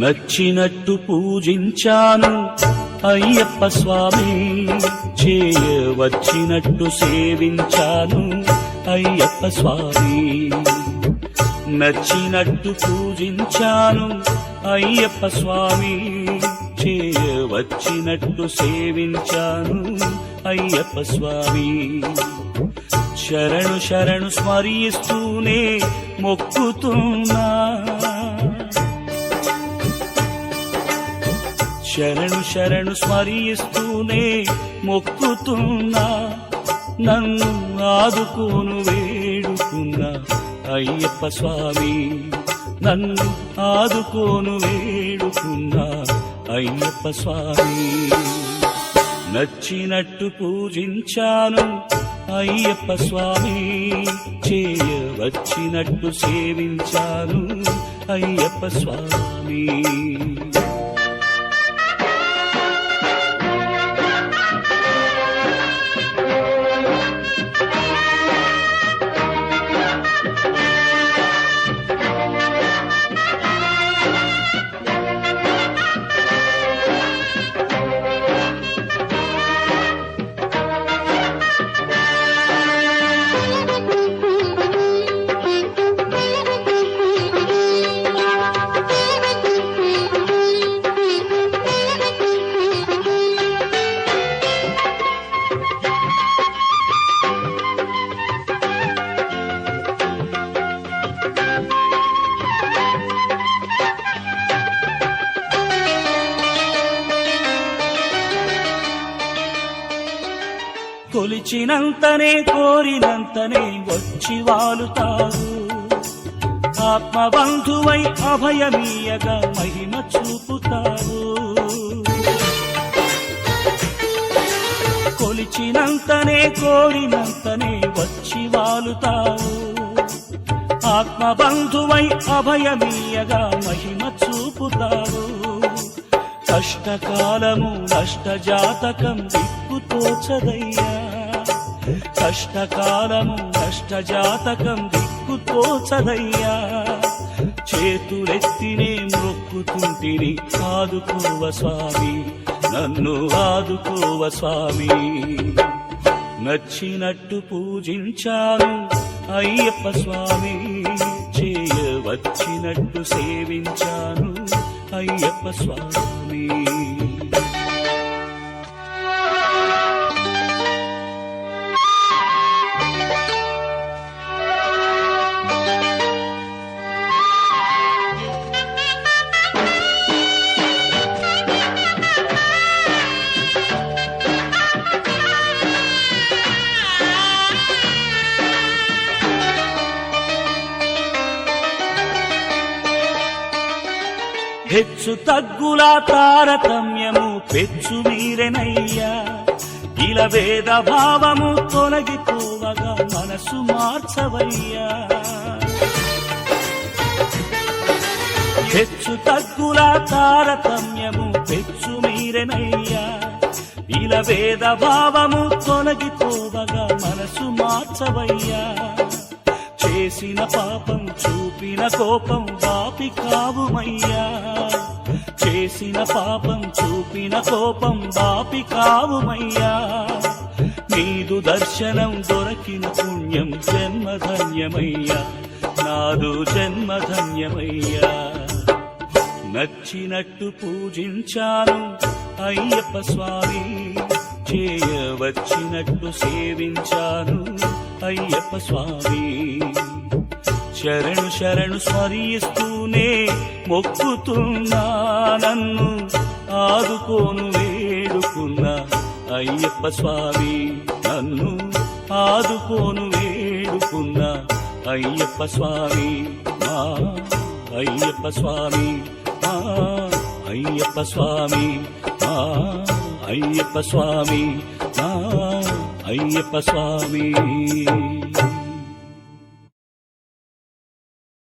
నచ్చినట్టు పూజించాను అయ్యప్ప స్వామి, చేయవచ్చినట్టు సేవించాను అయ్యప్ప స్వామి. నచ్చినట్టు పూజించాను అయ్యప్ప స్వామి, చేయవచ్చినట్టు సేవించాను అయ్యప్ప స్వామి. శరణు శరణు స్మరిస్తూనే మొక్కుతున్నా, శరణు శరణు స్మరిస్తూనే మొక్కుతున్నా, నన్ను ఆదుకోను వేడుకున్నా అయ్యప్ప స్వామి, నన్ను ఆదుకోను వేడుకున్నా అయ్యప్ప స్వామి. నచ్చినట్టు పూజించాను అయ్యప్ప స్వామి, చేయవచ్చినట్టు సేవించాను అయ్యప్ప స్వామి. కొలిచినంతనే కోరినంతనే వచ్చి వాలుతావు, ఆత్మబంధువై అభయమీయగా మహిమ చూపుతావు. కొలిచినంతనే కోరినంతనే వచ్చి వాలుతావు, ఆత్మబంధువై అభయమీయగా మహిమ చూపుతావు. కష్టకాలము నష్టజాతకం దిక్కుతోచదయ్యా, కష్టకాలము నష్టజాతకం దిక్కుతోచదయ్యా. చేతులెత్తినే మొక్కుతుంటిని, ఆదుకోవ స్వామి, నన్ను ఆదుకోవ స్వామి. నచ్చినట్టు పూజించాను అయ్యప్ప స్వామి, చేయవచ్చినట్టు సేవించాను అయ్యప్ప స్వామి. హెచ్చు తగ్గుల తారతమ్యము పెచ్చు మీరెనయ్యా, ఇలా భేద భావము తొలగిపోవగా మనసు మార్చవయ్యా. హెచ్చు తగ్గుల తారతమ్యము పెచ్చు మీరెనయ్యా, ఇలా భేద భావము తొలగిపోవగా మనసు మార్చవయ్యా. చేసిన పాపం చూపిన కోపం వాపి కావుమయ్యా, చేసిన పాపం చూపిన కోపం వాపి కావుమయ్యా. నీదు దర్శనం దొరకిన పుణ్యం జన్మధన్యమయ్యా, నాదు జన్మధన్యమయ్యా. నచ్చినట్టు పూజించాను అయ్యప్ప స్వామి, చేయవచ్చినట్టు సేవించాను అయ్యప్ప స్వామి. శరణు శరణు స్మరిస్తూనే మొక్కుతున్నా, నన్ను ఆదుకోను వేడుకున్నా అయ్యప్ప స్వామి, నన్ను ఆదుకోను వేడుకున్నా అయ్యప్ప స్వామి. మా అయ్యప్ప స్వామి, మా అయ్యప్ప స్వామి, మా అయ్యప్ప స్వామి, మా అయ్యప్ప స్వామి.